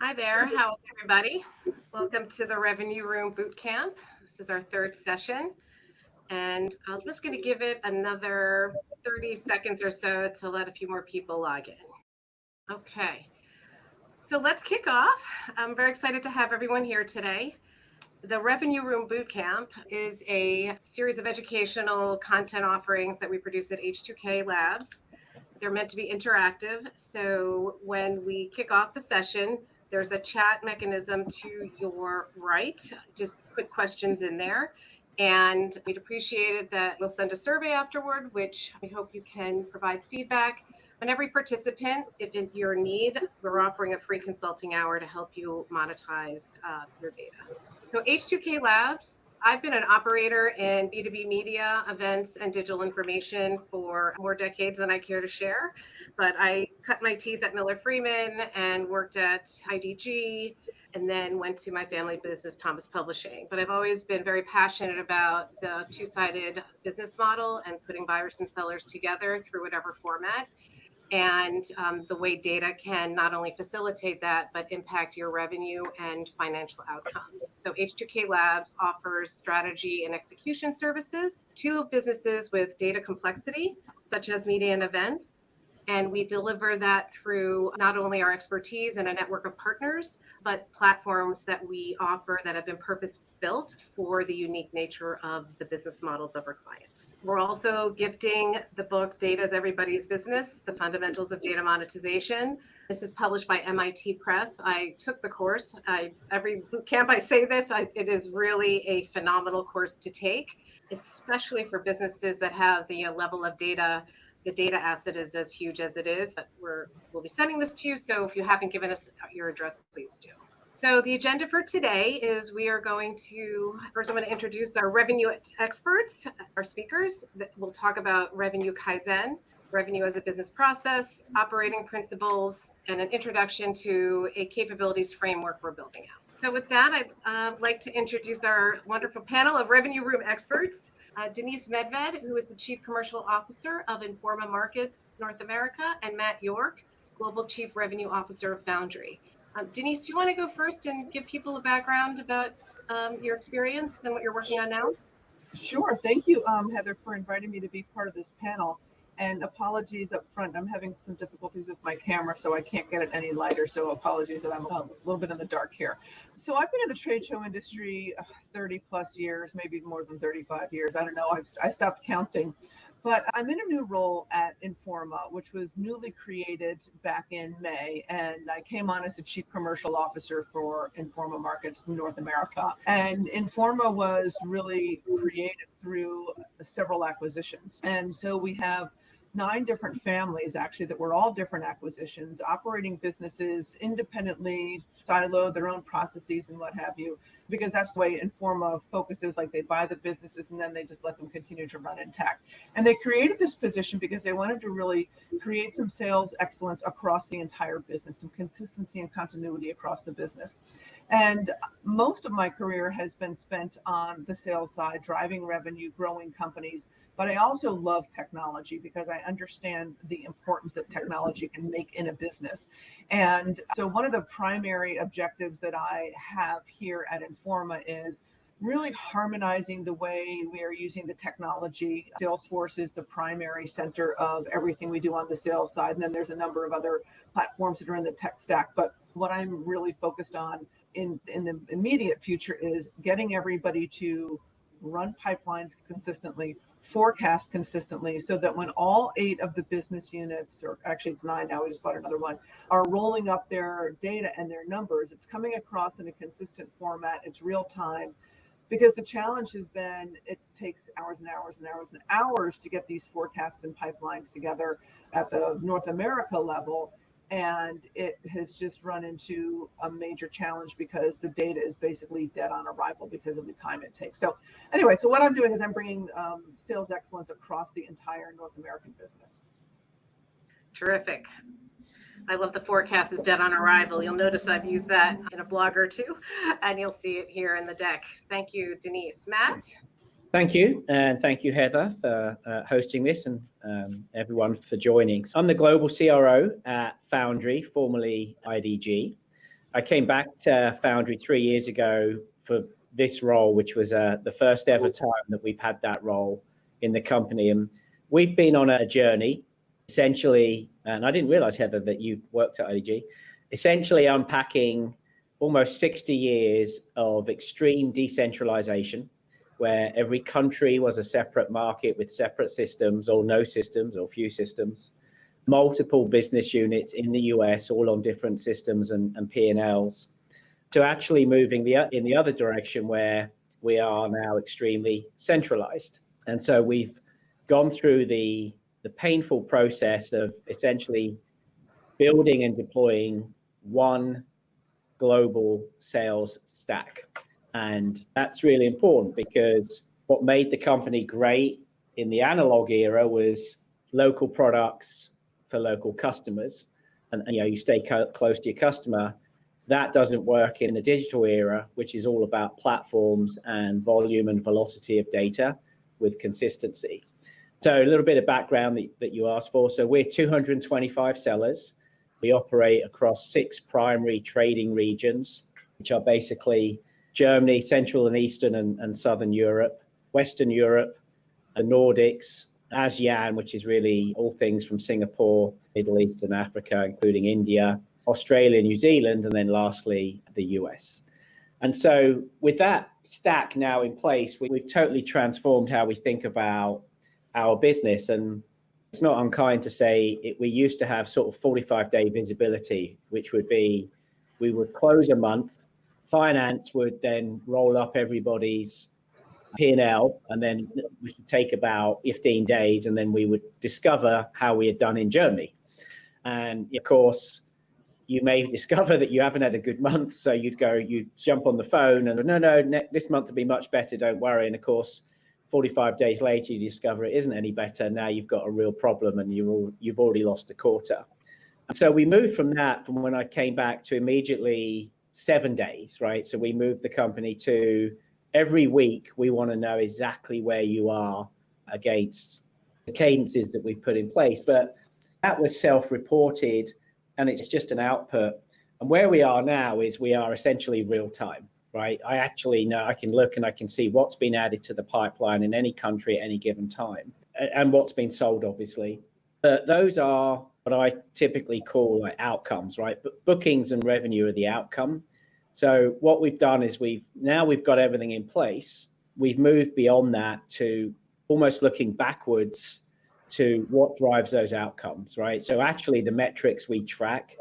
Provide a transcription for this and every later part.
Hi there. How's everybody? Welcome to the Revenue Room Boot Camp. This is our third session, and I'm just going to give it another 30 seconds or so to let a few more people log in. Okay, so let's kick off. I'm very excited to have everyone here today. The Revenue Room Boot Camp is a series of educational content offerings that we produce at H2K Labs. They're meant to be interactive, so when we kick off the session, there's a chat mechanism to your right, just put questions in there. And we'd appreciate it that we'll send a survey afterward, which we hope you can provide feedback. And every participant, if in your need, we're offering a free consulting hour to help you monetize your data. So H2K Labs, I've been an operator in B2B media, events, and digital information for more decades than I care to share. But I cut my teeth at Miller Freeman and worked at IDG, and then went to my family business, Thomas Publishing. But I've always been very passionate about the two-sided business model and putting buyers and sellers together through whatever format. And the way data can not only facilitate that, but impact your revenue and financial outcomes. So H2K Labs offers strategy and execution services to businesses with data complexity, such as media and events. And we deliver that through not only our expertise and a network of partners, but platforms that we offer that have been purpose-built for the unique nature of the business models of our clients. We're also gifting the book Data is Everybody's Business, The Fundamentals of Data Monetization. This is published by MIT Press. I took the course. Every boot camp I say this, it is really a phenomenal course to take, especially for businesses that have the level of data. The data asset is as huge as it is. We'll be sending this to you, so if you haven't given us your address, please do. So the agenda for today is we are going to, first I'm going to introduce our revenue experts, our speakers. We'll talk about revenue Kaizen, revenue as a business process, operating principles, and an introduction to a capabilities framework we're building out. So with that, I'd like to introduce our wonderful panel of revenue room experts. Denise Medved, who is the Chief Commercial Officer of Informa Markets North America, and Matt York, Global Chief Revenue Officer of Foundry. Denise, do you want to go first and give people a background about your experience and what you're working on now? Sure. Thank you, Heather, for inviting me to be part of this panel. And apologies up front. I'm having some difficulties with my camera, so I can't get it any lighter. So apologies that I'm a little bit in the dark here. So I've been in the trade show industry 30 plus years, maybe more than 35 years. I don't know. I stopped counting. But I'm in a new role at Informa, which was newly created back in May. And I came on as the Chief Commercial Officer for Informa Markets North America. And Informa was really created through several acquisitions. And so we have 9 different families, actually, that were all different acquisitions, operating businesses independently, silo their own processes and what have you, because that's the way Informa focuses. Like, they buy the businesses and then they just let them continue to run intact. And they created this position because they wanted to really create some sales excellence across the entire business, some consistency and continuity across the business. And most of my career has been spent on the sales side, driving revenue, growing companies. But I also love technology because I understand the importance that technology can make in a business. And so one of the primary objectives that I have here at Informa is really harmonizing the way we are using the technology. Salesforce is the primary center of everything we do on the sales side. And then there's a number of other platforms that are in the tech stack. But what I'm really focused on in the immediate future is getting everybody to run pipelines consistently, forecast consistently, so that when all 8 of the business units, or actually it's 9 now, we just bought another one, are rolling up their data and their numbers, it's coming across in a consistent format, it's real time. Because the challenge has been, it takes hours and hours and hours and hours to get these forecasts and pipelines together at the North America level. And it has just run into a major challenge because the data is basically dead on arrival because of the time it takes. So anyway, so what I'm doing is I'm bringing sales excellence across the entire North American business. Terrific. I love the forecast is dead on arrival. You'll notice I've used that in a blog or two, and you'll see it here in the deck. Thank you, Denise. Matt? Thank you. And thank you, Heather, for hosting this, and everyone for joining. I'm the global CRO at Foundry, formerly IDG. I came back to Foundry 3 years ago for this role, which was the first ever time that we've had that role in the company. And we've been on a journey, essentially, and I didn't realize, Heather, that you worked at IDG, essentially unpacking almost 60 years of extreme decentralization, where every country was a separate market with separate systems or no systems or few systems, multiple business units in the US, all on different systems and P&Ls, to actually moving in the other direction where we are now extremely centralized. And so we've gone through the painful process of essentially building and deploying one global sales stack. And that's really important because what made the company great in the analog era was local products for local customers. And you stay close to your customer. That doesn't work in the digital era, which is all about platforms and volume and velocity of data with consistency. So a little bit of background that you asked for. So we're 225 sellers. We operate across 6 primary trading regions, which are basically Germany, Central and Eastern and Southern Europe, Western Europe, the Nordics, ASEAN, which is really all things from Singapore, Middle East and Africa, including India, Australia, New Zealand, and then lastly, the US. And so with that stack now in place, we've totally transformed how we think about our business. And it's not unkind to say we used to have sort of 45-day visibility, which would be we would close a month, finance would then roll up everybody's P&L, and then we should take about 15 days, and then we would discover how we had done in Germany. And of course, you may discover that you haven't had a good month, so you'd jump on the phone and no, this month will be much better, don't worry. And of course, 45 days later, you discover it isn't any better. Now you've got a real problem and you've already lost a quarter. And so we moved from when I came back to immediately 7 days, right? So we moved the company to every week, we want to know exactly where you are against the cadences that we put in place. But that was self-reported and it's just an output. And where we are now is we are essentially real time, right? I actually know, I can look and I can see what's been added to the pipeline in any country at any given time and what's been sold, obviously. But those are what I typically call like outcomes, right? But bookings and revenue are the outcome. So what we've done is we've got everything in place. We've moved beyond that to almost looking backwards to what drives those outcomes, right? So actually the metrics we track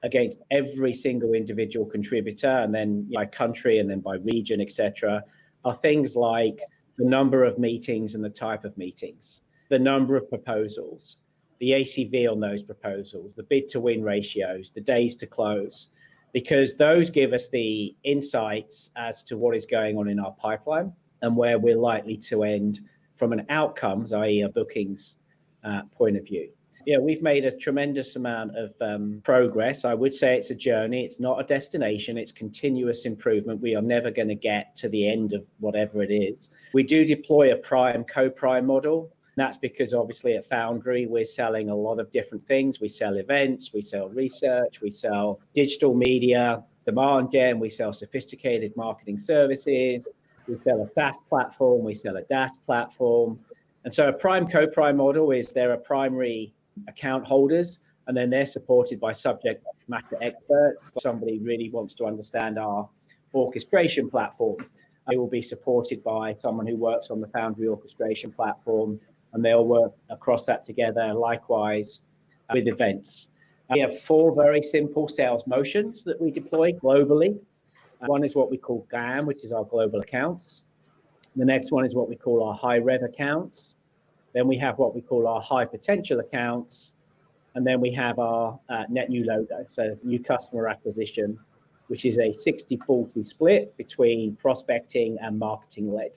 against every single individual contributor and then by country and then by region, et cetera, are things like the number of meetings and the type of meetings, the number of proposals, the ACV on those proposals, the bid to win ratios, the days to close, because those give us the insights as to what is going on in our pipeline and where we're likely to end from an outcomes, i.e. a bookings point of view. Yeah, we've made a tremendous amount of progress. I would say it's a journey. It's not a destination. It's continuous improvement. We are never going to get to the end of whatever it is. We do deploy a prime co-prime model. That's because obviously at Foundry, we're selling a lot of different things. We sell events, we sell research, we sell digital media, demand gen, we sell sophisticated marketing services, we sell a SaaS platform, we sell a DaaS platform. And so a prime co-prime model is there are primary account holders, and then they're supported by subject matter experts. If somebody really wants to understand our orchestration platform, they will be supported by someone who works on the Foundry orchestration platform, and they'll work across that together, likewise with events. We have 4 very simple sales motions that we deploy globally. One is what we call GAM, which is our global accounts. The next one is what we call our high rev accounts. Then we have what we call our high potential accounts. And then we have our net new logo, so new customer acquisition, which is a 60-40 split between prospecting and marketing led.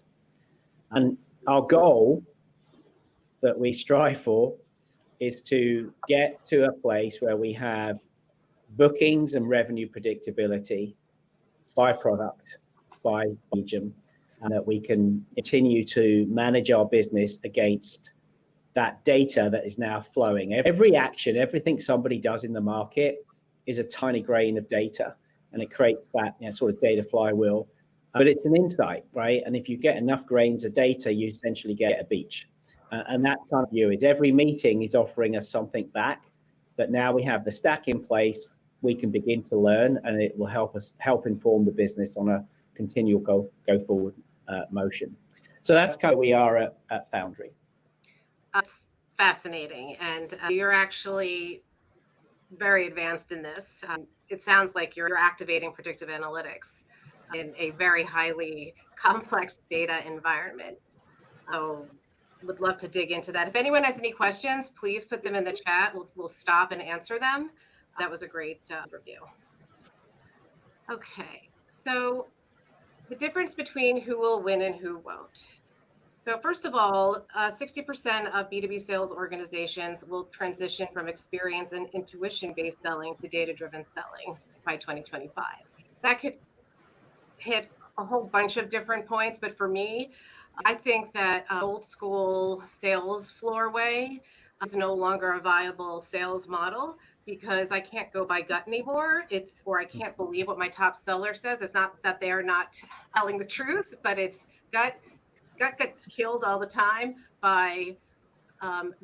And our goal that we strive for is to get to a place where we have bookings and revenue predictability by product, by region, and that we can continue to manage our business against that data that is now flowing. Every action, everything somebody does in the market is a tiny grain of data. and it creates that sort of data flywheel. But it's an insight, right? And if you get enough grains of data, you essentially get a beach. And that kind of view is every meeting is offering us something back. But now we have the stack in place, we can begin to learn, and it will help inform the business on a continual go forward motion. So that's kind of where we are at Foundry. It's fascinating, and you're actually very advanced in this. It sounds like you're activating predictive analytics in a very highly complex data environment. So would love to dig into that. If anyone has any questions, please put them in the chat. We'll stop and answer them. That was a great review. Okay, so the difference between who will win and who won't. So first of all, 60% of B2B sales organizations will transition from experience and intuition-based selling to data-driven selling by 2025. That could hit a whole bunch of different points, but for me, I think that old school sales floor way is no longer a viable sales model because I can't go by gut anymore. Or I can't believe what my top seller says. It's not that they are not telling the truth, but it's gut gets killed all the time by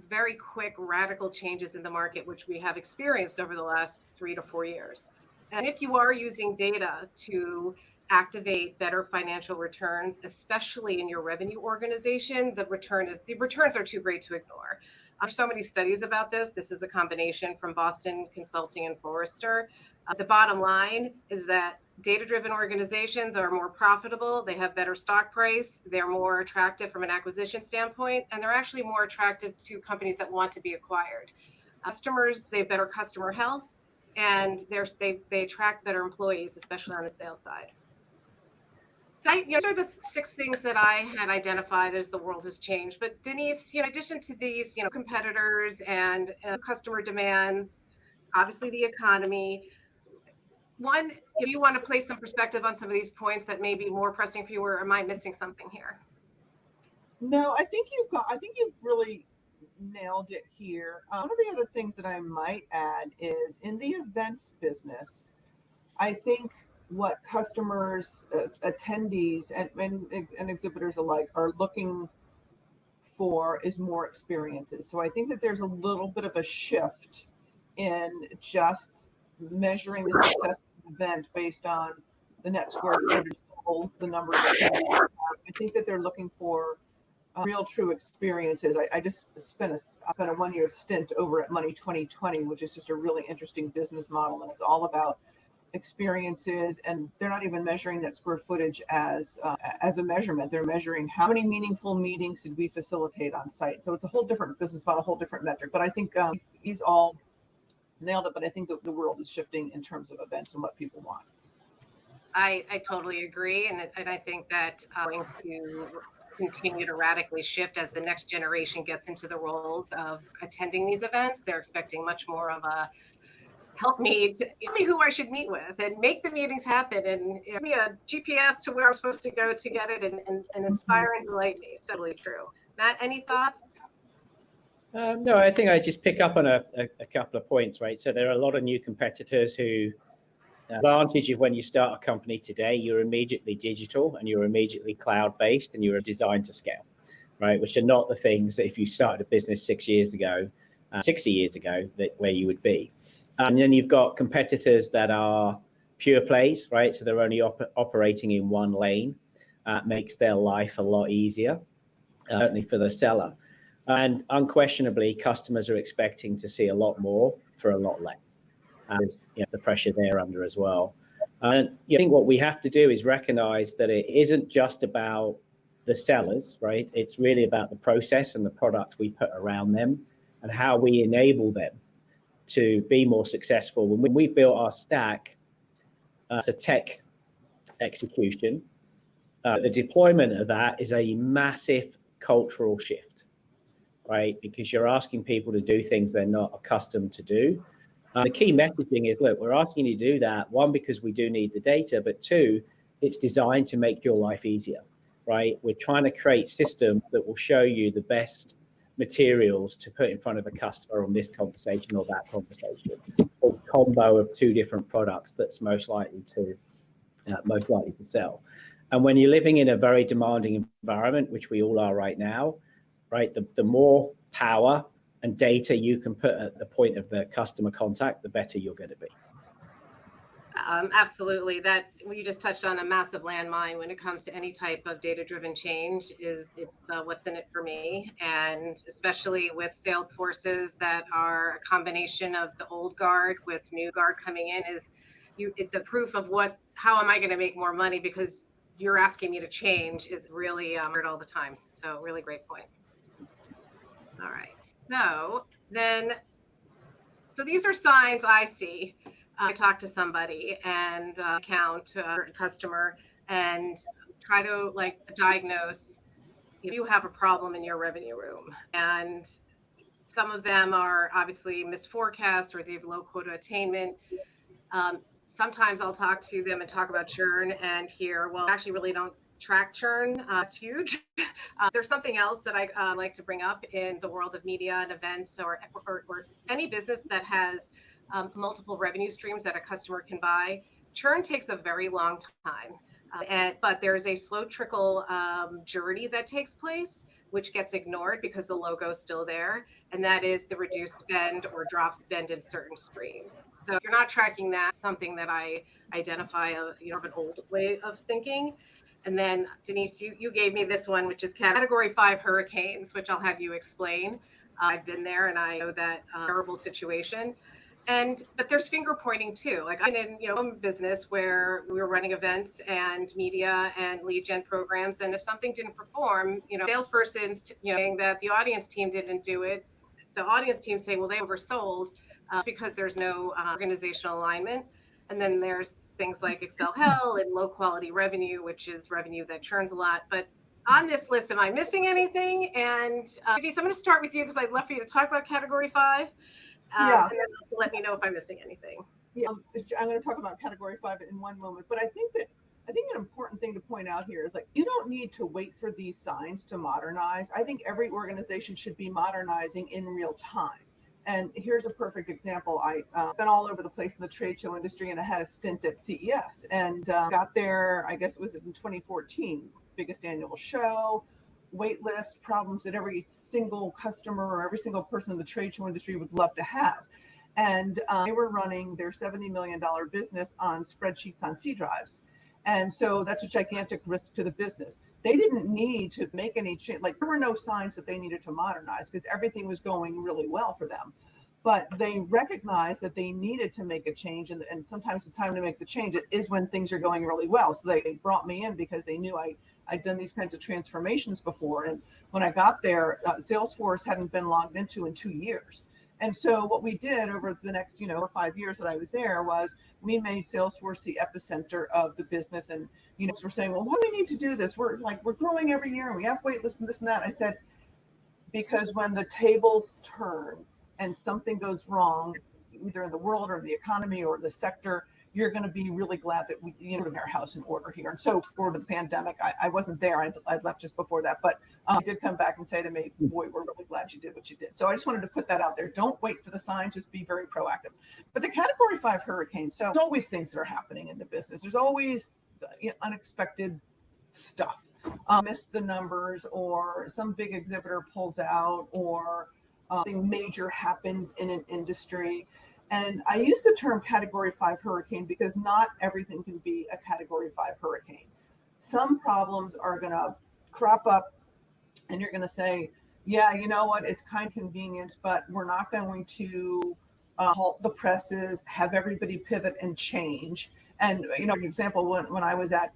very quick radical changes in the market, which we have experienced over the last 3 to 4 years. And if you are using data to activate better financial returns, especially in your revenue organization, the returns are too great to ignore. There's so many studies about this. This is a combination from Boston Consulting and Forrester. The bottom line is that data-driven organizations are more profitable. They have better stock price. They're more attractive from an acquisition standpoint, and they're actually more attractive to companies that want to be acquired. Customers, they have better customer health, and they attract better employees, especially on the sales side. So these are the 6 things that I had identified as the world has changed. But Denise, in addition to these, competitors and customer demands, obviously the economy. One, if you want to place some perspective on some of these points that may be more pressing for you, or am I missing something here? No, I think you've really nailed it here. One of the other things that I might add is in the events business, I think what customers, attendees, and exhibitors alike are looking for is more experiences. So I think that there's a little bit of a shift in just measuring the success of the event based on the net square footage, the number of attendees. I think that they're looking for real true experiences. I just spent a 1-year stint over at Money 2020, which is just a really interesting business model, and it's all about experiences, and they're not even measuring that square footage as a measurement. They're measuring how many meaningful meetings did we facilitate on site. So it's a whole different business model, a whole different metric. But I think he's all nailed it. But I think that the world is shifting in terms of events and what people want. I totally agree, and I think that going to continue to radically shift as the next generation gets into the roles of attending these events. They're expecting much more of a help me who I should meet with and make the meetings happen and give me a GPS to where I'm supposed to go to get it and inspire and delight me. So totally true. Matt, any thoughts? No, I think I just pick up on a couple of points, right? So there are a lot of new competitors who advantage of when you start a company today, you're immediately digital and you're immediately cloud-based and you're designed to scale, right? Which are not the things that if you started a business 60 years ago, where you would be. And then you've got competitors that are pure plays, right? So they're only operating in one lane. Makes their life a lot easier, certainly for the seller. And unquestionably, customers are expecting to see a lot more for a lot less. There's the pressure they're under as well. And I think what we have to do is recognize that it isn't just about the sellers, right? It's really about the process and the product we put around them and how we enable them to be more successful. When we built our stack as a tech execution, the deployment of that is a massive cultural shift, right? Because you're asking people to do things they're not accustomed to do. The key messaging is, look, we're asking you to do that, one, because we do need the data, but two, it's designed to make your life easier, right? We're trying to create systems that will show you the best materials to put in front of a customer on this conversation or that conversation, or combo of two different products that's most likely to sell. And when you're living in a very demanding environment, which we all are right now, right, the more power and data you can put at the point of the customer contact, the better you're going to be. Absolutely. That you just touched on a massive landmine when it comes to any type of data-driven change it's the what's in it for me. And especially with sales forces that are a combination of the old guard with new guard coming in is the proof of how am I going to make more money because you're asking me to change is really heard all the time. So really great point. All right. So these are signs I see. I talk to somebody and account customer and try to diagnose if you have a problem in your revenue room. And some of them are obviously missed forecasts or they have low quota attainment. Sometimes I'll talk to them and talk about churn and hear, well, I actually really don't track churn. It's huge. There's something else that I like to bring up in the world of media and events or any business that has multiple revenue streams that a customer can buy. Churn takes a very long time, but there's a slow trickle journey that takes place, which gets ignored because the logo is still there, and that is the reduced spend or drop spend in certain streams. So if you're not tracking that, something that I identify of an old way of thinking. And then Denise, you gave me this one, which is category 5 hurricanes, which I'll have you explain. I've been there and I know that terrible situation. But there's finger pointing too. Like I'm in, a business where we were running events and media and lead gen programs. And if something didn't perform, salesperson's, saying that the audience team didn't do it. The audience team saying, well, they oversold because there's no organizational alignment. And then there's things like Excel hell and low quality revenue, which is revenue that churns a lot. But on this list, am I missing anything? And Denise, I'm going to start with you because I'd love for you to talk about category 5. Yeah. And then let me know if I'm missing anything. Yeah, I'm going to talk about category 5 in one moment, but I think an important thing to point out here is you don't need to wait for these signs to modernize. I think every organization should be modernizing in real time. And here's a perfect example. I've been all over the place in the trade show industry, and I had a stint at CES and got there, I guess it was in 2014, biggest annual show, wait list, problems that every single customer or every single person in the trade show industry would love to have. And they were running their $70 million business on spreadsheets on C drives. And so that's a gigantic risk to the business. They didn't need to make any change. There were no signs that they needed to modernize because everything was going really well for them. But they recognized that they needed to make a change. And sometimes the time to make the change is when things are going really well. So they brought me in because they knew I'd done these kinds of transformations before. And when I got there, Salesforce hadn't been logged into in 2 years. And so what we did over the next, 5 years that I was there was we made Salesforce the epicenter of the business. And, we're saying, well, why do we need to do this? We're growing every year and we have wait lists and this and that. I said, because when the tables turn and something goes wrong, either in the world or the economy or the sector, you're going to be really glad that we put our house in order here. And so for the pandemic, I wasn't there. I'd left just before that, but I did come back and say to me, boy, we're really glad you did what you did. So I just wanted to put that out there. Don't wait for the signs, just be very proactive. But the category 5 hurricane, so there's always things that are happening in the business. There's always unexpected stuff. Miss the numbers, or some big exhibitor pulls out, or something major happens in an industry. And I use the term category 5 hurricane because not everything can be a category 5 hurricane. Some problems are going to crop up and you're going to say, yeah, you know what, it's kind of convenient, but we're not going to halt the presses, have everybody pivot and change. And, for example, when I was at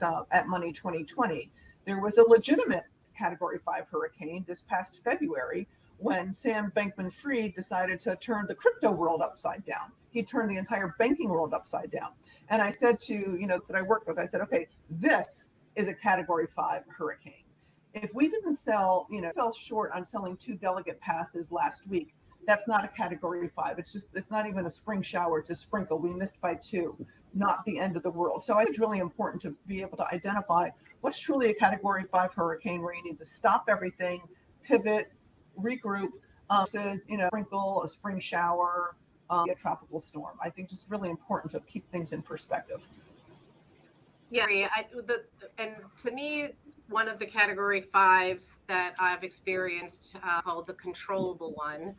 Money 2020, there was a legitimate category 5 hurricane this past February when Sam Bankman-Fried decided to turn the crypto world upside down. He turned the entire banking world upside down. And I said to, that I worked with, I said, okay, this is a category 5 hurricane. If we didn't fell short on selling 2 delegate passes last week, that's not a category 5. It's not even a spring shower. It's a sprinkle. We missed by 2, not the end of the world. So I think it's really important to be able to identify what's truly a category 5 hurricane where you need to stop everything, pivot, regroup says, sprinkle, a spring shower, a tropical storm. I think it's really important to keep things in perspective. Yeah, and to me, one of the category 5s that I've experienced called the controllable one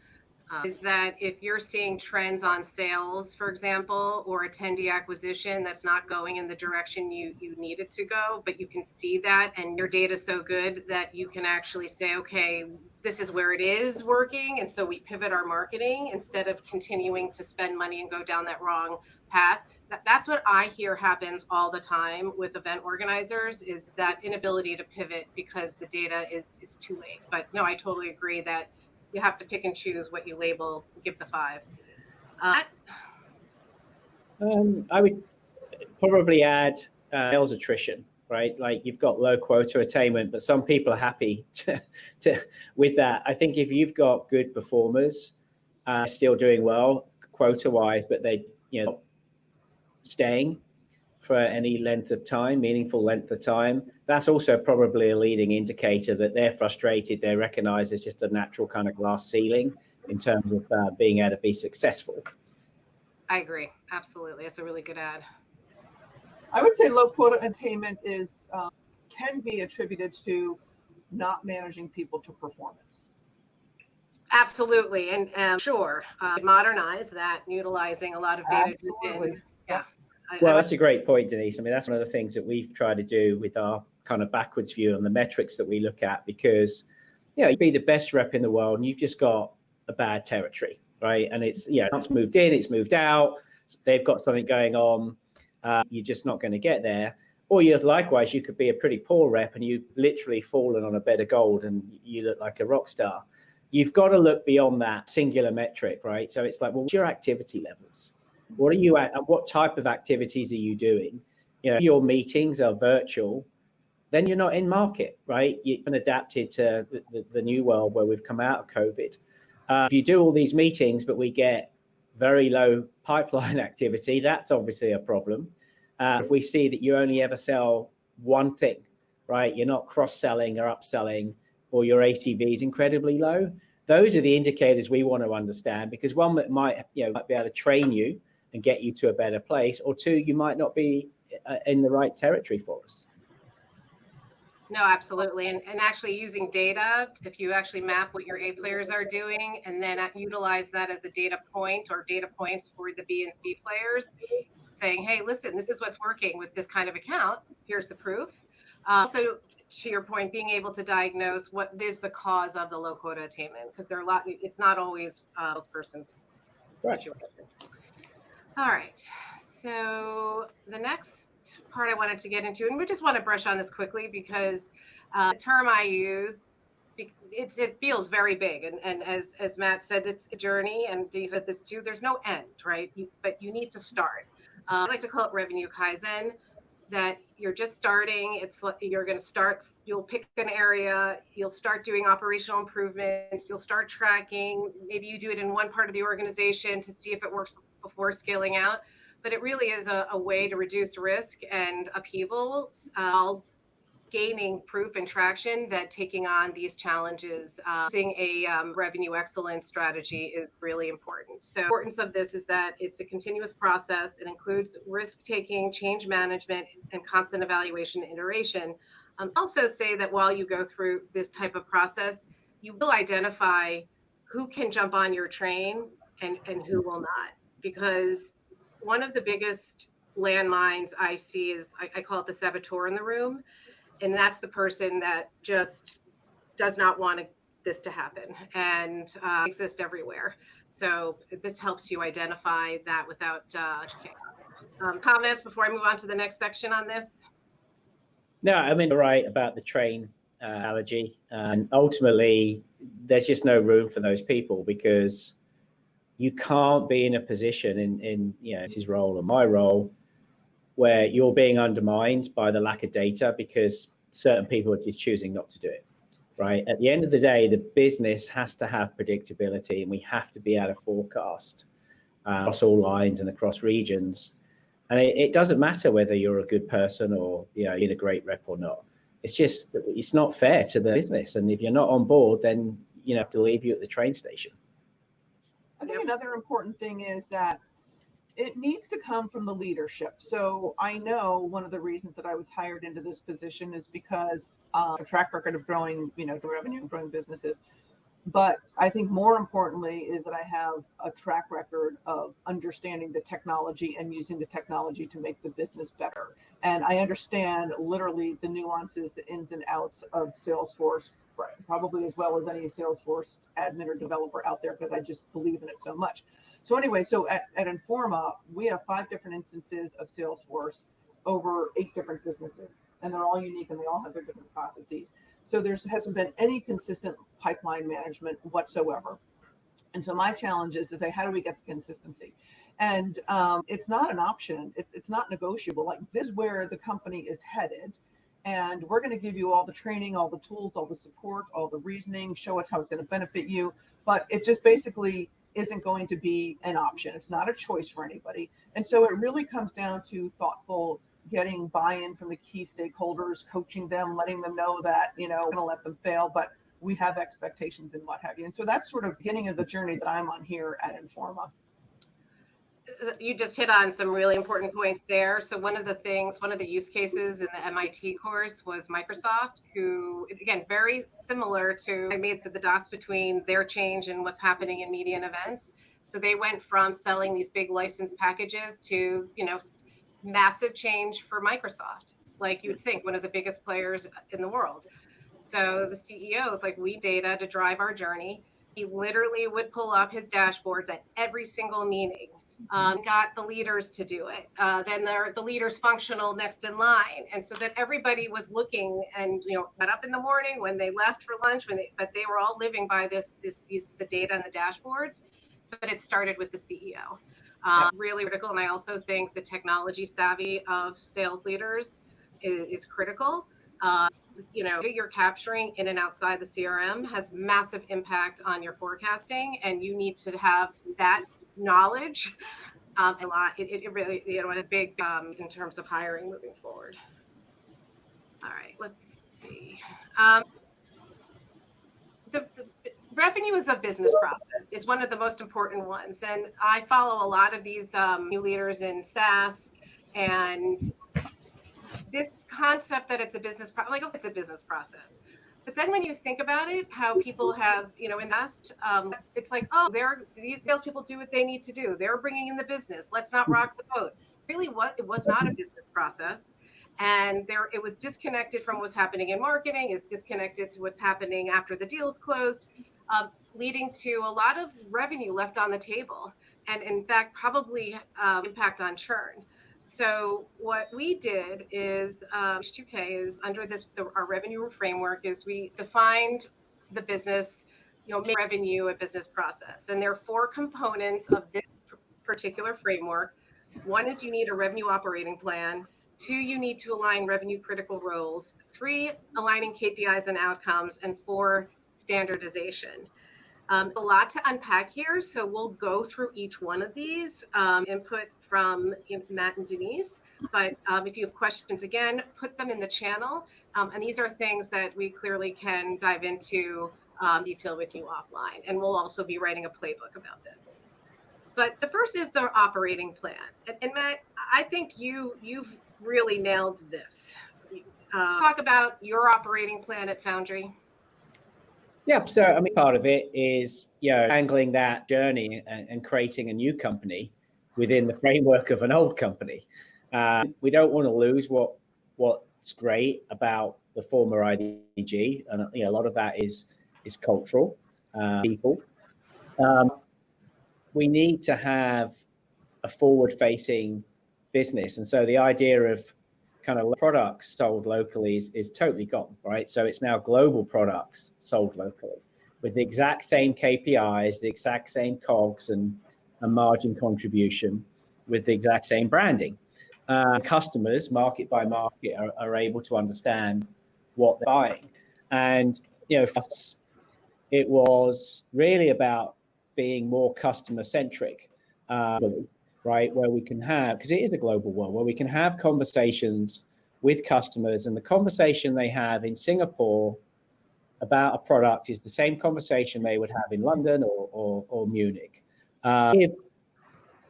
is that if you're seeing trends on sales, for example, or attendee acquisition that's not going in the direction you need it to go, but you can see that and your data is so good that you can actually say, okay, this is where it is working. And so we pivot our marketing instead of continuing to spend money and go down that wrong path. That's what I hear happens all the time with event organizers, is that inability to pivot because the data is too late. But no, I totally agree that you have to pick and choose what you label, give the 5. I would probably add sales attrition, right? Like you've got low quota attainment, but some people are happy with that. I think if you've got good performers still doing well quota wise, but they staying for any length of time, meaningful length of time, that's also probably a leading indicator that they're frustrated. They recognize it's just a natural kind of glass ceiling in terms of being able to be successful. I agree. Absolutely. That's a really good ad. I would say low quota attainment can be attributed to not managing people to performance. Absolutely. And sure, modernize that, utilizing a lot of data. Yeah. Well, that's a great point, Denise. I mean, that's one of the things that we've tried to do with our kind of backwards view on the metrics that we look at, because, you'd be the best rep in the world and you've just got a bad territory, right? And it's, it's moved in, it's moved out, they've got something going on, you're just not going to get there. Or likewise, you could be a pretty poor rep and you've literally fallen on a bed of gold and you look like a rock star. You've got to look beyond that singular metric, right? So it's like, well, what's your activity levels? What are you at? What type of activities are you doing? If your meetings are virtual, then you're not in market, right? You've been adapted to the new world where we've come out of COVID. If you do all these meetings, but we get very low pipeline activity, that's obviously a problem. If we see that you only ever sell one thing, right? You're not cross-selling or upselling, or your ACV is incredibly low. Those are the indicators we want to understand, because one that might be able to train you and get you to a better place, or two, you might not be in the right territory for us. No, absolutely. And actually using data, if you actually map what your A players are doing and then utilize that as a data point or data points for the B and C players, saying, hey, listen, this is what's working with this kind of account. Here's the proof. So to your point, being able to diagnose what is the cause of the low quota attainment, because it's not always a person's situation. All right. So the next part I wanted to get into, and we just want to brush on this quickly because the term I use, it feels very big. And as Matt said, it's a journey, and Dee said this too, there's no end, right? But you need to start. I like to call it revenue Kaizen, that you're just starting. You're going to start, you'll pick an area, you'll start doing operational improvements, you'll start tracking. Maybe you do it in one part of the organization to see if it works before scaling out. But it really is a way to reduce risk and upheaval, gaining proof and traction that taking on these challenges, using a revenue excellence strategy is really important. So the importance of this is that it's a continuous process. It includes risk-taking, change management, and constant evaluation and iteration. Also say that while you go through this type of process, you will identify who can jump on your train and who will not. Because one of the biggest landmines I see is, I call it the saboteur in the room. And that's the person that just does not want this to happen and exist everywhere. So this helps you identify that without chaos. Comments before I move on to the next section on this? No, I mean, you're right about the train analogy. And ultimately, there's just no room for those people, because you can't be in a position in his role or my role where you're being undermined by the lack of data because certain people are just choosing not to do it, right? At the end of the day, the business has to have predictability, and we have to be able to forecast across all lines and across regions. And it doesn't matter whether you're a good person or you're a great rep or not. It's just, it's not fair to the business. And if you're not on board, then have to leave you at the train station. I think another important thing is that it needs to come from the leadership. So I know one of the reasons that I was hired into this position is because a track record of growing, the revenue and growing businesses. But I think more importantly is that I have a track record of understanding the technology and using the technology to make the business better. And I understand literally the nuances, the ins and outs of Salesforce, probably as well as any Salesforce admin or developer out there, because I just believe in it so much. So anyway, so at Informa, we have 5 different instances of Salesforce over 8 different businesses, and they're all unique and they all have their different processes. So there hasn't been any consistent pipeline management whatsoever. And so my challenge is to say, how do we get the consistency? And it's not an option. It's not negotiable. Like, this is where the company is headed. And we're going to give you all the training, all the tools, all the support, all the reasoning, show us how it's going to benefit you. But it just basically isn't going to be an option. It's not a choice for anybody. And so it really comes down to thoughtful getting buy-in from the key stakeholders, coaching them, letting them know that, we're going to let them fail, but we have expectations and what have you. And so that's sort of beginning of the journey that I'm on here at Informa. You just hit on some really important points there. So one of the use cases in the MIT course was Microsoft, who, again, very similar to, I made the dots between their change and what's happening in media and events. So they went from selling these big license packages to, massive change for Microsoft, like you'd think, one of the biggest players in the world. So the CEO is like, we need data to drive our journey. He literally would pull up his dashboards at every single meeting. Got the leaders to do it. Then the leaders functional next in line. And so that everybody was looking and, got up in the morning when they left for lunch, but they were all living by the data and the dashboards. But it started with the CEO. Really critical. And I also think the technology savvy of sales leaders is critical. You're capturing in and outside the CRM has massive impact on your forecasting, and you need to have that knowledge a lot. It really, is big in terms of hiring moving forward. All right, let's see. The revenue is a business process. It's one of the most important ones. And I follow a lot of these new leaders in SaaS, and this concept that it's a business, it's a business process. But then when you think about it, how people have, invest, it's like, these salespeople do what they need to do. They're bringing in the business. Let's not rock the boat. It's really it was not a business process. And it was disconnected from what's happening in marketing, is disconnected to what's happening after the deal's closed, leading to a lot of revenue left on the table. And in fact, probably impact on churn. So what we did is, H2K is under our revenue framework is we defined the business, make revenue a business process. And there are 4 components of this particular framework. One is you need a revenue operating plan. 2, you need to align revenue critical roles. 3, aligning KPIs and outcomes. And 4, standardization. A lot to unpack here, so we'll go through each one of these, input from Matt and Denise. But if you have questions, again, put them in the channel. And these are things that we clearly can dive into detail with you offline. And we'll also be writing a playbook about this. But the first is the operating plan. And Matt, I think you've really nailed this. Talk about your operating plan at Foundry. Yeah, so part of it is, angling that journey and creating a new company within the framework of an old company. We don't want to lose what's great about the former IDG, and a lot of that is cultural, people. We need to have a forward-facing business, and so the idea of kind of products sold locally is totally gone, right? So it's now global products sold locally with the exact same KPIs, the exact same COGS and margin contribution, with the exact same branding. Customers, market by market, are able to understand what they're buying. And, for us, it was really about being more customer centric, right? Where we can have, because it is a global world, where we can have conversations with customers, and the conversation they have in Singapore about a product is the same conversation they would have in London or Munich. If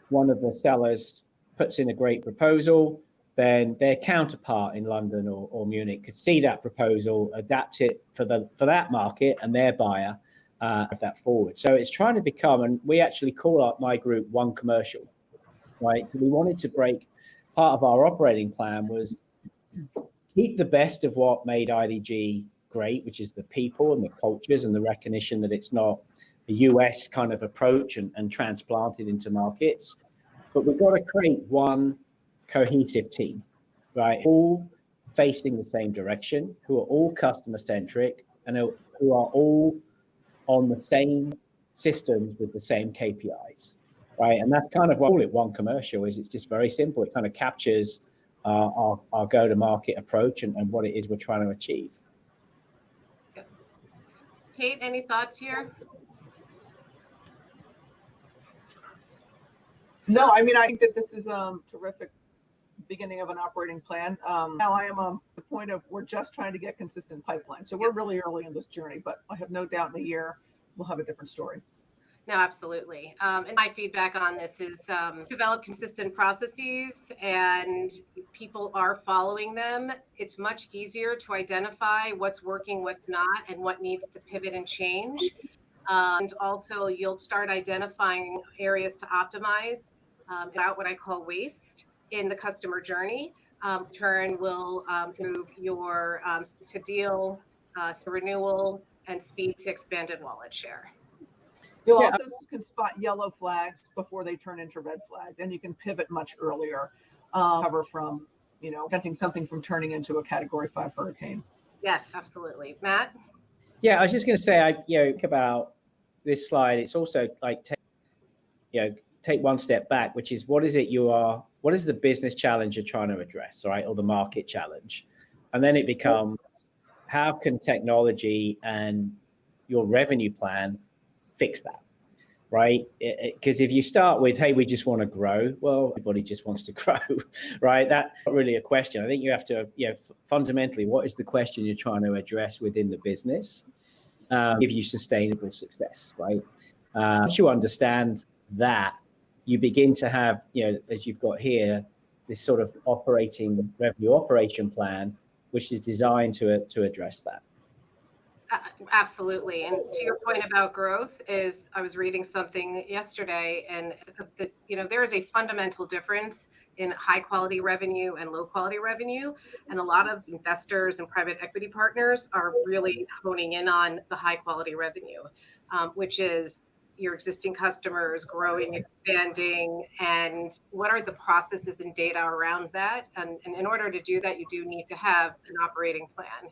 one of the sellers puts in a great proposal, then their counterpart in London or Munich could see that proposal, adapt it for that market, and their buyer have that forward. So it's trying to become, and we actually call up my group One Commercial, right? So we wanted to break, part of our operating plan was keep the best of what made IDG great, which is the people and the cultures and the recognition that it's not a US kind of approach and transplanted into markets. But we've got to create one cohesive team, right? All facing the same direction, who are all customer centric and who are all on the same systems with the same KPIs, right? And that's kind of what I call it One Commercial is. It's just very simple. It kind of captures our go-to-market approach and what it is we're trying to achieve. Kate, any thoughts here? No, I mean, I think that this is a terrific beginning of an operating plan. Now I am the point of we're just trying to get consistent pipeline. So we're really early in this journey, but I have no doubt in a year we'll have a different story. No, absolutely. And my feedback on this is develop consistent processes and people are following them. It's much easier to identify what's working, what's not, and what needs to pivot and change. And also you'll start identifying areas to optimize about what I call waste in the customer journey. Turn will improve your to deal, renewal, and speed to expanded wallet share. You'll also can spot yellow flags before they turn into red flags, and you can pivot much earlier, cover from, preventing something from turning into a Category 5 hurricane. Yes, absolutely. Matt? Yeah, I was just going to say, think about this slide. It's also like, take one step back, which is what is the business challenge you're trying to address, right? Or the market challenge. And then it becomes, how can technology and your revenue plan fix that, right? Because if you start with, hey, we just want to grow, well, everybody just wants to grow, right? That's not really a question. I think you have to, fundamentally, what is the question you're trying to address within the business? Give you sustainable success, right? Once you understand that, you begin to have, as you've got here, this sort of revenue operation plan, which is designed to address that. Absolutely. And to your point about growth is I was reading something yesterday and there is a fundamental difference in high quality revenue and low quality revenue. And a lot of investors and private equity partners are really honing in on the high quality revenue, which is your existing customers growing, expanding, and what are the processes and data around that. And in order to do that, you do need to have an operating plan.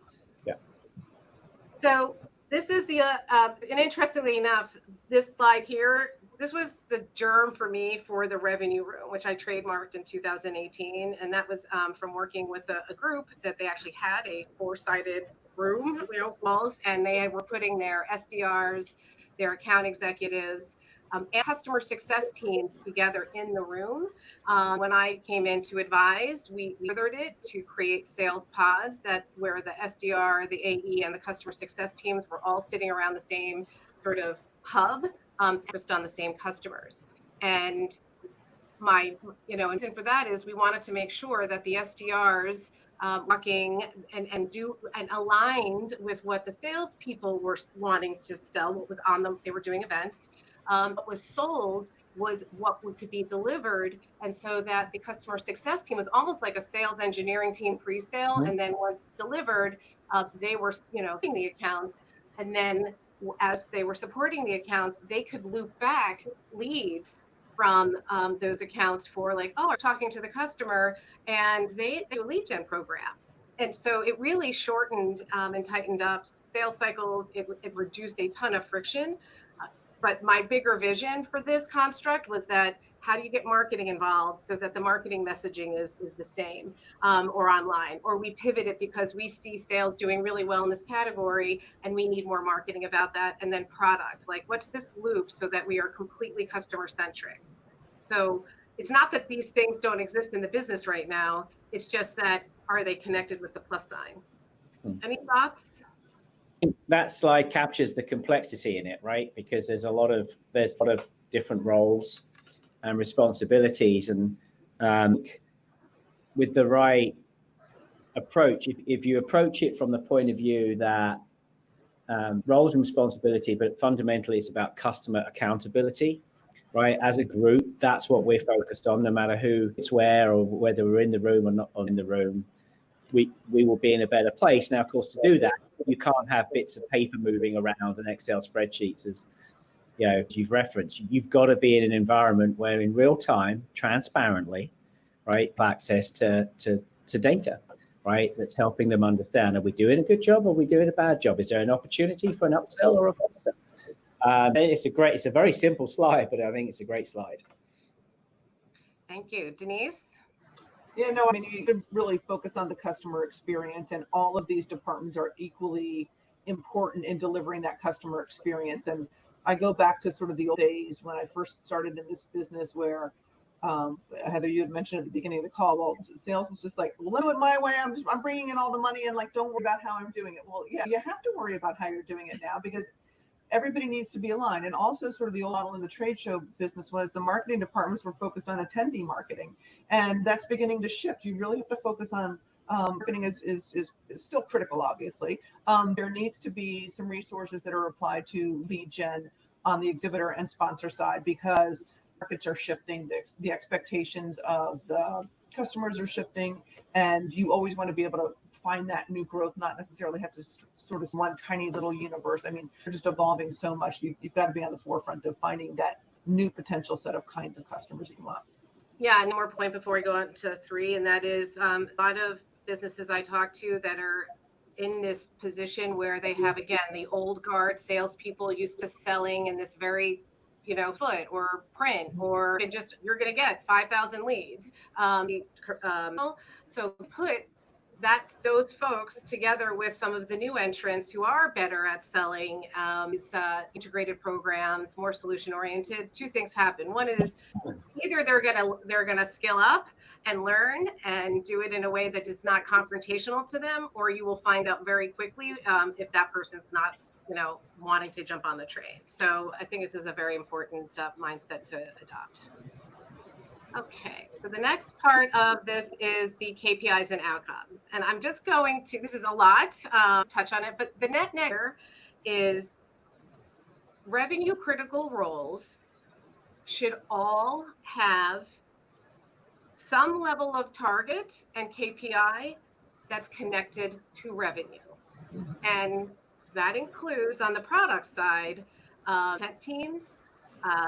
So this is and interestingly enough, this slide here, this was the germ for me for the revenue room, which I trademarked in 2018. And that was from working with a group that they actually had a 4-sided room, walls, and they were putting their SDRs, their account executives, and customer success teams together in the room. When I came in to advise, we furthered it to create sales pods where the SDR, the AE, and the customer success teams were all sitting around the same sort of hub, just on the same customers. And my, reason for that is we wanted to make sure that the SDRs working and aligned with what the salespeople were wanting to sell, what was on them. They were doing events. What was sold was what could be delivered. And so that the customer success team was almost like a sales engineering team pre-sale. Mm-hmm. And then once delivered, they were, supporting the accounts. And then as they were supporting the accounts, they could loop back leads from those accounts for like, I was talking to the customer and they do a lead gen program. And so it really shortened and tightened up sales cycles. It reduced a ton of friction. But my bigger vision for this construct was that how do you get marketing involved so that the marketing messaging is the same or online, or we pivot it because we see sales doing really well in this category and we need more marketing about that. And then product, like what's this loop so that we are completely customer centric. So it's not that these things don't exist in the business right now. It's just that, are they connected with the plus sign? Any thoughts? That slide captures the complexity in it, right? Because there's a lot of different roles and responsibilities, and with the right approach, if you approach it from the point of view that roles and responsibility, but fundamentally it's about customer accountability, right? As a group, that's what we're focused on, no matter who it's where or whether we're in the room or not in the room. We will be in a better place. Now, of course, to do that, you can't have bits of paper moving around and Excel spreadsheets, as you've referenced. You've got to be in an environment where, in real time, transparently, right, access to data, right, that's helping them understand: are we doing a good job, or are we doing a bad job? Is there an opportunity for an upsell or a cross-sell? It's a very simple slide, but I think it's a great slide. Thank you, Denise. Yeah, no, I mean, you can really focus on the customer experience, and all of these departments are equally important in delivering that customer experience. And I go back to sort of the old days when I first started in this business, where Heather, you had mentioned at the beginning of the call, well, sales is just like, well, do it my way. I'm bringing in all the money, and like, don't worry about how I'm doing it. Well, yeah, you have to worry about how you're doing it now, because everybody needs to be aligned. And also, sort of the old model in the trade show business was the marketing departments were focused on attendee marketing, and that's beginning to shift. You really have to focus on marketing is still critical, obviously. There needs to be some resources that are applied to lead gen on the exhibitor and sponsor side, because markets are shifting, the expectations of the customers are shifting, and you always want to be able to find that new growth, not necessarily have to sort of one tiny little universe. I mean, they're just evolving so much. You've got to be on the forefront of finding that new potential set of kinds of customers that you want. Yeah, and one more point before we go on to 3, and that is a lot of businesses I talk to that are in this position where they have, again, the old guard salespeople used to selling in this very foot or print, or just you're going to get 5,000 leads. So put those folks together with some of the new entrants who are better at selling integrated programs, more solution oriented. 2 things happen. One is either they're gonna skill up and learn and do it in a way that is not confrontational to them, or you will find out very quickly if that person's not wanting to jump on the train. So I think this is a very important mindset to adopt. Okay, so the next part of this is the KPIs and outcomes. And I'm just going to, this is a lot to touch on it, but the net is revenue critical roles should all have some level of target and KPI that's connected to revenue. And that includes, on the product side, tech teams,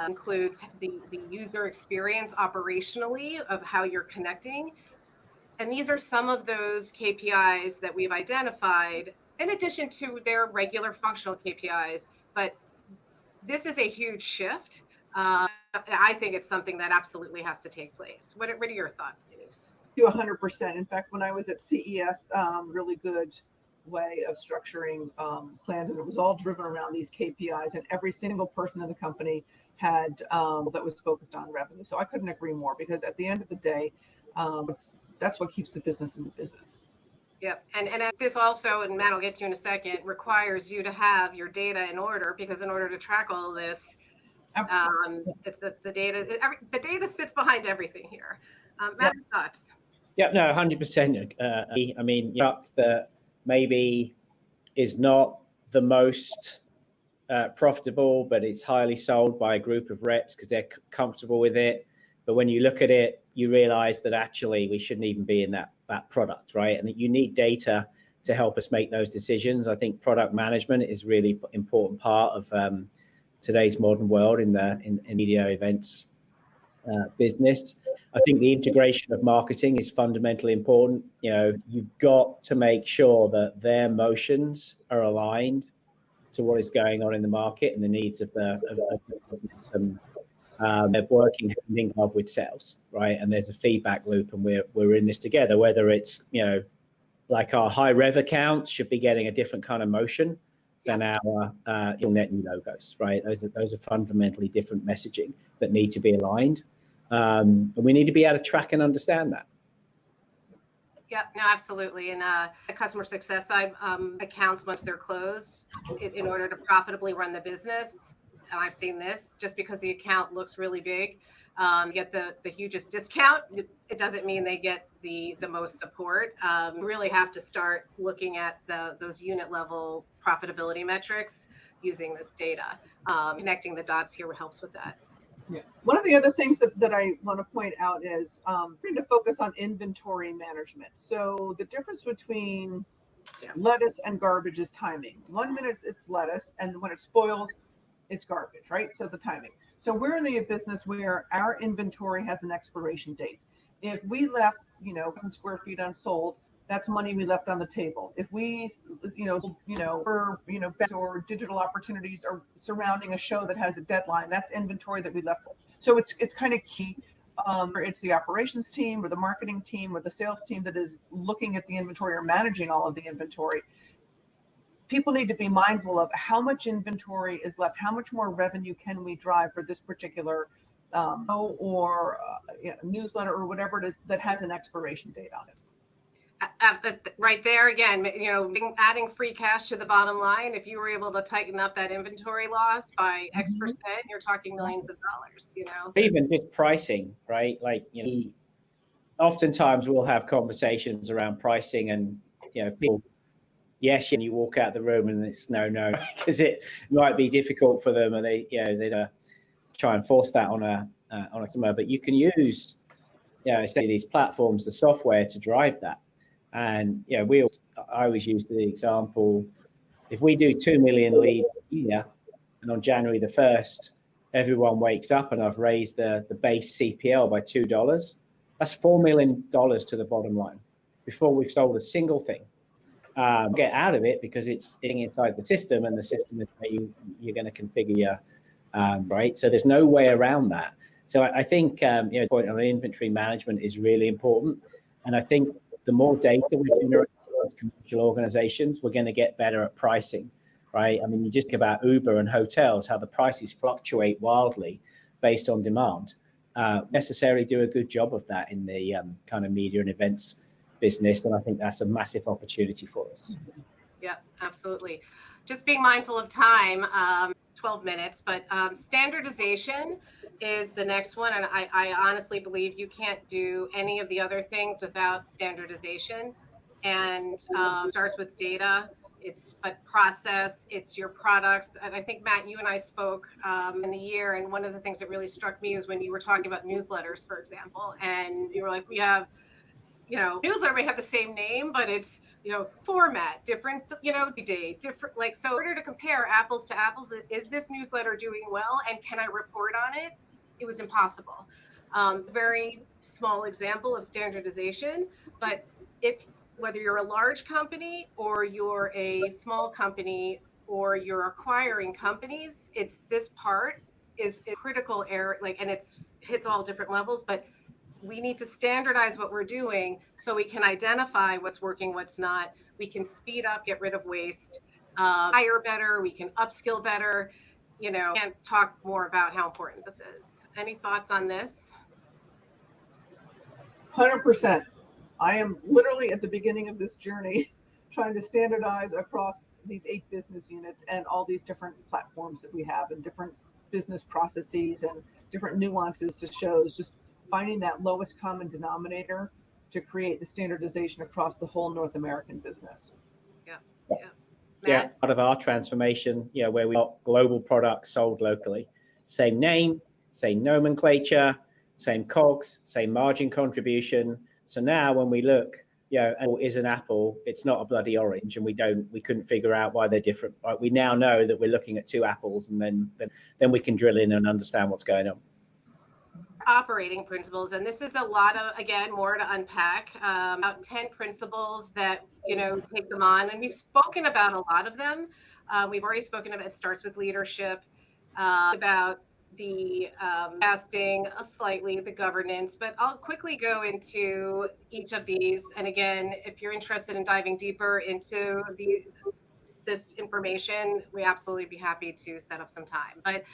includes the user experience operationally of how you're connecting. And these are some of those KPIs that we've identified in addition to their regular functional KPIs. But this is a huge shift. I think it's something that absolutely has to take place. What are your thoughts, Denise? 100%. In fact, when I was at CES, really good way of structuring plans, and it was all driven around these KPIs, and every single person in the company had that was focused on revenue. So I couldn't agree more, because at the end of the day, that's what keeps the business in the business. Yep. And this also, and Matt, I'll get to you in a second, requires you to have your data in order, because in order to track all of this, it's the data sits behind everything here. Matt, thoughts? Yeah, no, 100%. I mean, product that maybe is not the most profitable, but it's highly sold by a group of reps because they're comfortable with it. But when you look at it, you realize that actually we shouldn't even be in that product, right? And that you need data to help us make those decisions. I think product management is really important part of today's modern world in media events business. I think the integration of marketing is fundamentally important. You've got to make sure that their motions are aligned to what is going on in the market and the needs of the business. And they're working hand in glove with sales, right? And there's a feedback loop, and we're in this together. Whether it's like our high rev accounts should be getting a different kind of motion than our net new logos, right? Those are fundamentally different messaging that need to be aligned. And we need to be able to track and understand that. Yeah, no, absolutely. And the customer success side, accounts once they're closed in order to profitably run the business. And I've seen this just because the account looks really big, get the hugest discount. It doesn't mean they get the most support. Really have to start looking at those unit level profitability metrics using this data. Connecting the dots here helps with that. Yeah. One of the other things that I want to point out is trying to focus on inventory management. So the difference between lettuce and garbage is timing. 1 minute it's lettuce, and when it spoils, it's garbage, right? So the timing. So we're in the business where our inventory has an expiration date. If we left, 1,000 square feet unsold, that's money we left on the table. If we, or digital opportunities are surrounding a show that has a deadline, that's inventory that we left. So it's kind of key. It's the operations team or the marketing team or the sales team that is looking at the inventory or managing all of the inventory. People need to be mindful of how much inventory is left, how much more revenue can we drive for this particular newsletter or whatever it is that has an expiration date on it. Right there again, adding free cash to the bottom line. If you were able to tighten up that inventory loss by X percent, you're talking millions of dollars. Even just pricing, right? Oftentimes we'll have conversations around pricing, and people, yes, and you walk out the room and it's no, because it might be difficult for them, and they try and force that on a customer. But you can use, say these platforms, the software to drive that. And I always use the example, if we do 2 million leads a year, and on January the 1st, everyone wakes up and I've raised the base CPL by $2, that's $4 million to the bottom line before we've sold a single thing. Get out of it because it's sitting inside the system, and the system is where you're going to configure, right? So there's no way around that. So I think the point on inventory management is really important, and I think the more data we generate as commercial organizations, we're going to get better at pricing, right? I mean, you just think about Uber and hotels, how the prices fluctuate wildly based on demand. Necessarily do a good job of that in the kind of media and events business, and I think that's a massive opportunity for us. Yeah, absolutely. Just being mindful of time, 12 minutes, but standardization is the next one. And I honestly believe you can't do any of the other things without standardization. And starts with data, it's a process, it's your products. And I think, Matt, you and I spoke in the year, and one of the things that really struck me is when you were talking about newsletters, for example, and you were like, we have newsletter may have the same name, but it's, format, different, date, different, so in order to compare apples to apples, is this newsletter doing well? And can I report on it? It was impossible. Very small example of standardization, but whether you're a large company or you're a small company or you're acquiring companies, it's this part is a critical area, and it's hits all different levels, but we need to standardize what we're doing so we can identify what's working, what's not. We can speed up, get rid of waste, hire better, we can upskill better. Can't talk more about how important this is. Any thoughts on this? 100%. I am literally at the beginning of this journey trying to standardize across these 8 business units and all these different platforms that we have and different business processes and different nuances to shows, just finding that lowest common denominator to create the standardization across the whole North American business. Yeah, part of our transformation, where we got global products sold locally, same name, same nomenclature, same COGS, same margin contribution. So now when we look, apple is an apple, it's not a bloody orange, and we couldn't figure out why they're different. Right? We now know that we're looking at 2 apples, and then we can drill in and understand what's going on. Operating principles, and this is a lot of, again, more to unpack, about 10 principles that take them on, and we've spoken about a lot of them. We've already spoken about, it starts with leadership, about the casting, slightly the governance, but I'll quickly go into each of these. And again, if you're interested in diving deeper into this information, we absolutely be happy to set up some time. But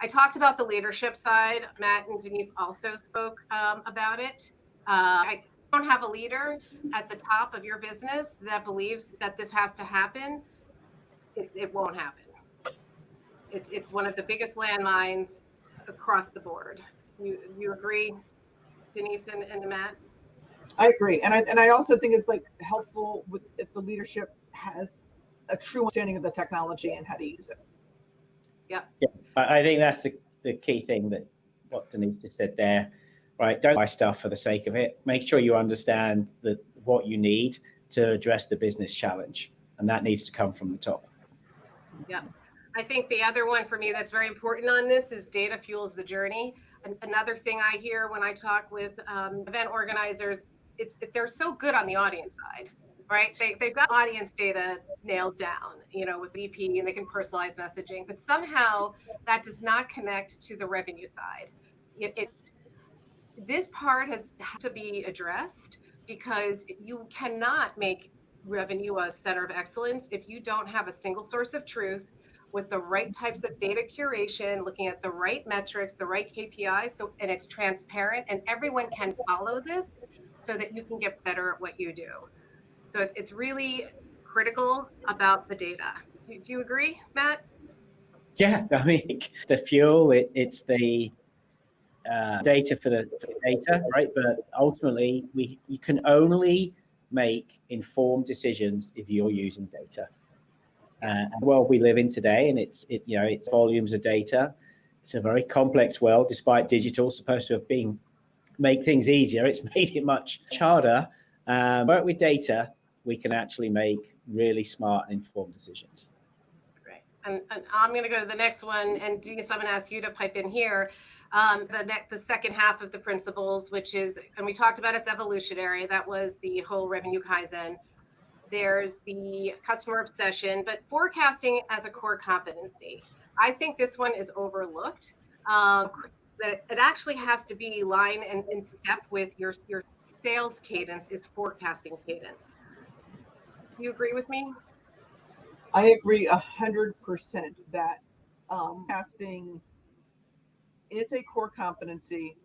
I talked about the leadership side. Matt and Denise also spoke about it. don't have a leader at the top of your business that believes that this has to happen, it won't happen. It's one of the biggest landmines across the board. You agree, Denise and Matt? I agree, and I also think it's like helpful if the leadership has a true understanding of the technology and how to use it. Yep. Yeah, I think that's the key thing that what Denise just said there, right? Don't buy stuff for the sake of it. Make sure you understand what you need to address the business challenge, and that needs to come from the top. Yep. I think the other one for me that's very important on this is data fuels the journey. Another thing I hear when I talk with event organizers, they're so good on the audience side, right? They've got audience data nailed down, with VP, and they can personalize messaging, but somehow that does not connect to the revenue side. This part has to be addressed, because you cannot make revenue a center of excellence if you don't have a single source of truth with the right types of data curation, looking at the right metrics, the right KPIs, and it's transparent and everyone can follow this so that you can get better at what you do. So it's really critical about the data. Do you agree, Matt? Yeah, I mean, the fuel, it's the data for the data, right? But ultimately, you can only make informed decisions if you're using data. The world we live in today, and it's volumes of data. It's a very complex world. Despite digital supposed to have make things easier, it's made it much harder. But with data, we can actually make really smart and informed decisions. Great. And I'm going to go to the next one. And Denise, I'm going to ask you to pipe in here. The second half of the principles, which is, and we talked about it's evolutionary. That was the whole revenue Kaizen. There's the customer obsession, but forecasting as a core competency. I think this one is overlooked. That it actually has to be line and in step with your sales cadence is forecasting cadence. Do you agree with me? I agree 100% that forecasting is a core competency,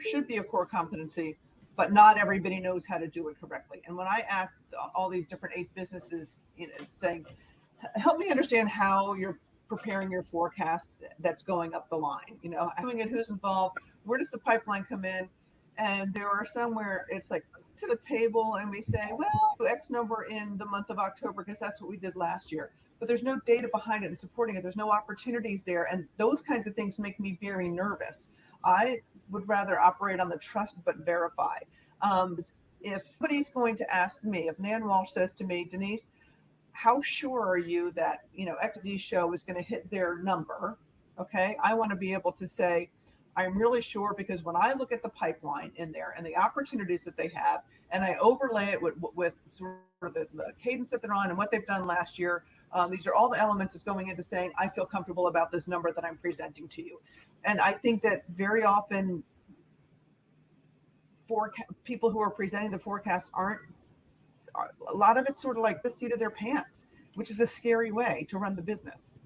should be a core competency, but not everybody knows how to do it correctly. And when I asked all these different 8 businesses, saying, help me understand how you're preparing your forecast that's going up the line, doing it, who's involved, where does the pipeline come in? And there are some where it's like to the table and we say, well, X number in the month of October, because that's what we did last year. But there's no data behind it and supporting it. There's no opportunities there. And those kinds of things make me very nervous. I would rather operate on the trust but verify. If somebody's going to ask me, if Nan Walsh says to me, Denise, how sure are you that XZ show is going to hit their number? Okay, I want to be able to say, I'm really sure, because when I look at the pipeline in there and the opportunities that they have, and I overlay it with sort of the cadence that they're on and what they've done last year, these are all the elements that's going into saying, I feel comfortable about this number that I'm presenting to you. And I think that very often people who are presenting the forecasts a lot of it's sort of like the seat of their pants, which is a scary way to run the business.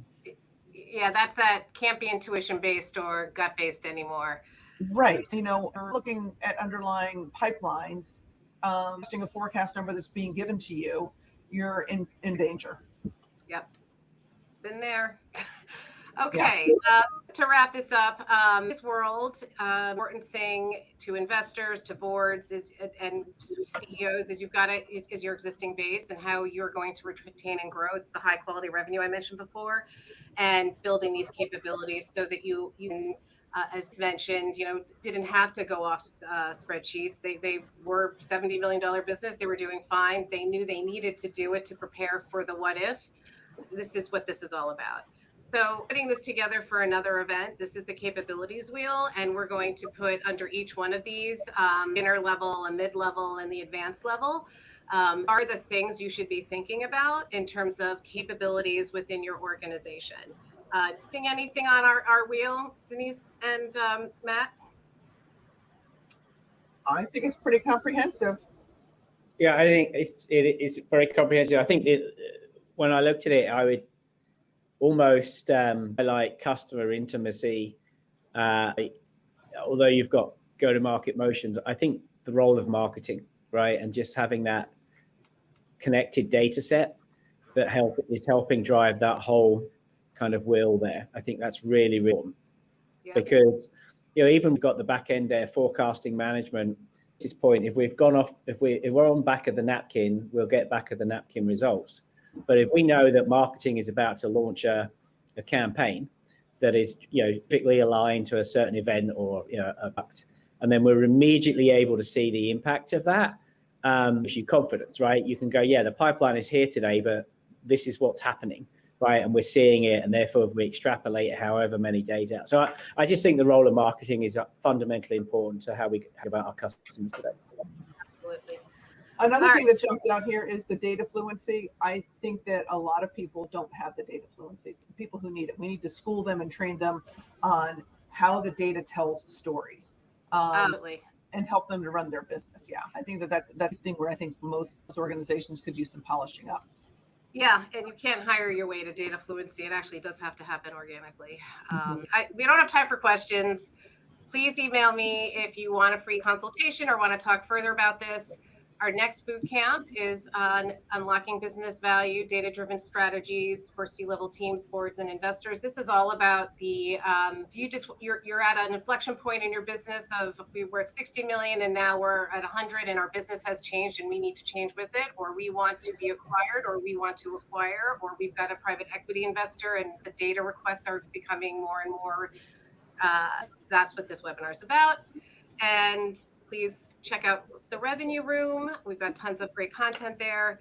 Yeah, that can't be intuition based or gut based anymore. Right. Looking at underlying pipelines, listing a forecast number that's being given to you, you're in danger. Yep. Been there. Okay. Yeah. To wrap this up, this world, important thing to investors, to boards, and CEOs is is your existing base and how you're going to retain and grow. It's the high quality revenue I mentioned before, and building these capabilities so that you can, as mentioned, didn't have to go off spreadsheets. They were $70 million business. They were doing fine. They knew they needed to do it to prepare for the what if. This is what this is all about. So putting this together for another event, this is the capabilities wheel, and we're going to put under each one of these, beginner level, a mid-level, and the advanced level, are the things you should be thinking about in terms of capabilities within your organization. Anything on our wheel, Denise and Matt? I think it's pretty comprehensive. Yeah, I think it is very comprehensive. I think when I looked at it, I would almost highlight customer intimacy. Although you've got go-to-market motions, I think the role of marketing, right? And just having that connected data set that is helping drive that whole kind of wheel there. I think that's really, really important. Yeah. Because, even we've got the back end there, forecasting management. At this point, if we're on back of the napkin, we'll get back of the napkin results. But if we know that marketing is about to launch a campaign that is, particularly aligned to a certain event or, a product, and then we're immediately able to see the impact of that, gives you confidence, right? You can go, the pipeline is here today, but this is what's happening, right? And we're seeing it, and therefore we extrapolate it however many days out. So I just think the role of marketing is fundamentally important to how we think about our customers today. Absolutely. Another thing that jumps out here is the data fluency. I think that a lot of people don't have the data fluency, people who need it. We need to school them and train them on how the data tells stories. Absolutely. And help them to run their business. Yeah, I think that's the thing where I think most organizations could use some polishing up. Yeah, and you can't hire your way to data fluency. It actually does have to happen organically. We don't have time for questions. Please email me if you want a free consultation or want to talk further about this. Our next boot camp is on unlocking business value, data-driven strategies for C-level teams, boards, and investors. This is all about the you're at an inflection point in your business of we're at 60 million and now we're at 100 and our business has changed and we need to change with it, or we want to be acquired, or we want to acquire, or we've got a private equity investor and the data requests are becoming more and more. That's what this webinar is about. And please check out the Revenue Room. We've got tons of great content there.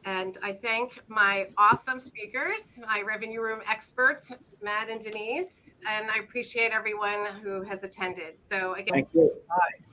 And I thank my awesome speakers, my Revenue Room experts, Matt and Denise. And I appreciate everyone who has attended. So again, thank you. Bye.